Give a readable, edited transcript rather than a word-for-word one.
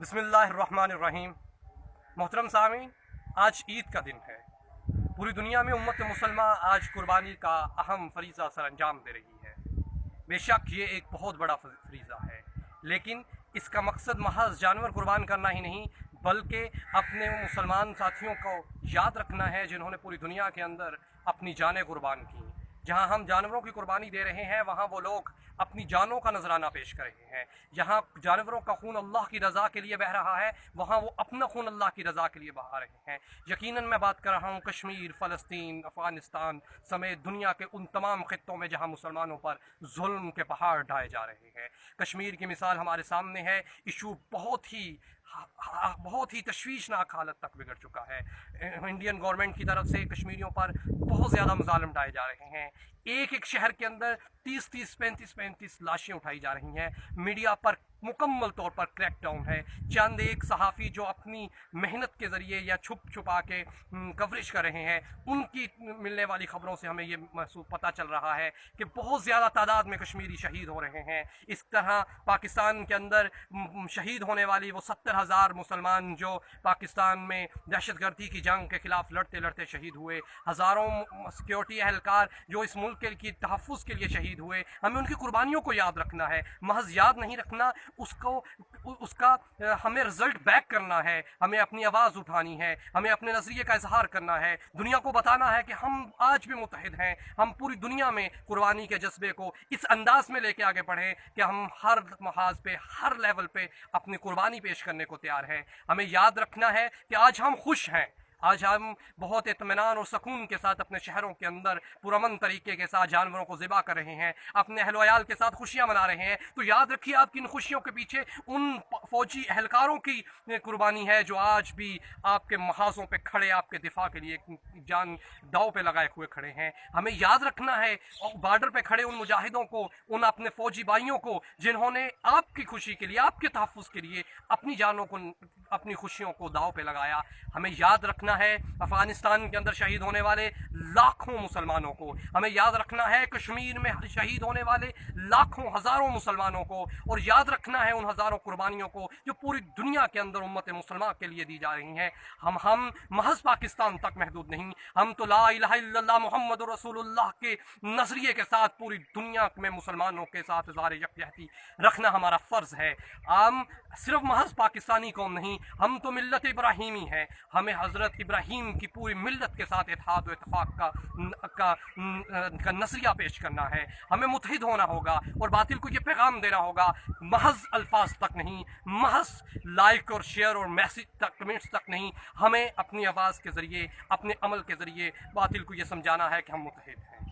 بسم اللہ الرحمن الرحیم۔ محترم سامعین، آج عید کا دن ہے۔ پوری دنیا میں امت مسلمہ آج قربانی کا اہم فریضہ سر انجام دے رہی ہے۔ بے شک یہ ایک بہت بڑا فریضہ ہے، لیکن اس کا مقصد محض جانور قربان کرنا ہی نہیں بلکہ اپنے مسلمان ساتھیوں کو یاد رکھنا ہے جنہوں نے پوری دنیا کے اندر اپنی جانیں قربان کی۔ جہاں ہم جانوروں کی قربانی دے رہے ہیں وہاں وہ لوگ اپنی جانوں کا نذرانہ پیش کر رہے ہیں۔ جہاں جانوروں کا خون اللہ کی رضا کے لیے بہہ رہا ہے وہاں وہ اپنا خون اللہ کی رضا کے لیے بہا رہے ہیں۔ یقیناً میں بات کر رہا ہوں کشمیر، فلسطین، افغانستان سمیت دنیا کے ان تمام خطوں میں جہاں مسلمانوں پر ظلم کے پہاڑ ڈھائے جا رہے ہیں۔ کشمیر کی مثال ہمارے سامنے ہے۔ ایشو بہت ہی تشویشناک حالت تک بگڑ چکا ہے۔ انڈین گورنمنٹ کی طرف سے کشمیریوں پر بہت زیادہ مظالم ڈھائے جا رہے ہیں۔ ایک شہر کے اندر 35 لاشیں اٹھائی جا رہی ہیں۔ میڈیا پر مکمل طور پر کریک ڈاؤن ہے۔ چند ایک صحافی جو اپنی محنت کے ذریعے یا چھپا کے کوریج کر رہے ہیں ان کی ملنے والی خبروں سے ہمیں یہ محسوس پتہ چل رہا ہے کہ بہت زیادہ تعداد میں کشمیری شہید ہو رہے ہیں۔ اس طرح پاکستان کے اندر شہید ہونے والی وہ 70,000 مسلمان جو پاکستان میں دہشت گردی کی جنگ کے خلاف لڑتے لڑتے شہید ہوئے، ہزاروں سیکیورٹی اہلکار جو اس ملک کے تحفظ کے لیے شہید ہوئے، ہمیں ان کی قربانیوں کو یاد رکھنا ہے۔ محض یاد نہیں رکھنا، اس کا ہمیں رزلٹ بیک کرنا ہے، ہمیں اپنی آواز اٹھانی ہے، ہمیں اپنے نظریے کا اظہار کرنا ہے، دنیا کو بتانا ہے کہ ہم آج بھی متحد ہیں۔ ہم پوری دنیا میں قربانی کے جذبے کو اس انداز میں لے کے آگے بڑھیں کہ ہم ہر محاذ پہ، ہر لیول پہ اپنی قربانی پیش کرنے کو تیار ہیں۔ ہمیں یاد رکھنا ہے کہ آج ہم خوش ہیں، آج ہم بہت اطمینان اور سکون کے ساتھ اپنے شہروں کے اندر پرامن طریقے کے ساتھ جانوروں کو ذبح کر رہے ہیں، اپنے اہل و عیال کے ساتھ خوشیاں منا رہے ہیں۔ تو یاد رکھیے آپ کی ان خوشیوں کے پیچھے ان فوجی اہلکاروں کی قربانی ہے جو آج بھی آپ کے محاذوں پہ کھڑے آپ کے دفاع کے لیے جان داؤ پہ لگائے ہوئے کھڑے ہیں۔ ہمیں یاد رکھنا ہے بارڈر پہ کھڑے ان مجاہدوں کو، ان اپنے فوجی بھائیوں کو جنہوں نے آپ کی خوشی کے لیے، آپ کے تحفظ کے لیے اپنی جانوں کو، اپنی خوشیوں کو داؤ پہ لگایا۔ ہمیں یاد رکھنا ہے افغانستان کے اندر شہید ہونے والے لاکھوں مسلمانوں کو، ہمیں یاد رکھنا ہے کشمیر میں شہید ہونے والے لاکھوں ہزاروں مسلمانوں کو، اور یاد رکھنا ہے ان ہزاروں قربانیوں کو جو پوری دنیا کے اندر امت مسلمہ کے لیے دی جا رہی ہیں۔ ہم محض پاکستان تک محدود نہیں، ہم تو لا الہ الا اللہ محمد رسول اللہ کے نظریے کے ساتھ پوری دنیا میں مسلمانوں کے ساتھ اظہار یکجہتی رکھنا ہمارا فرض ہے۔ ہم صرف محض پاکستانی قوم نہیں، ہم تو ملت ابراہیمی ہیں۔ ہمیں حضرت ابراہیم کی پوری ملت کے ساتھ اتحاد و اتفاق کا نظریہ پیش کرنا ہے۔ ہمیں متحد ہونا ہوگا اور باطل کو یہ پیغام دینا ہوگا، محض الفاظ تک نہیں، محض لائک اور شیئر اور میسج تک، کمنٹس تک نہیں، ہمیں اپنی آواز کے ذریعے، اپنے عمل کے ذریعے باطل کو یہ سمجھانا ہے کہ ہم متحد ہیں۔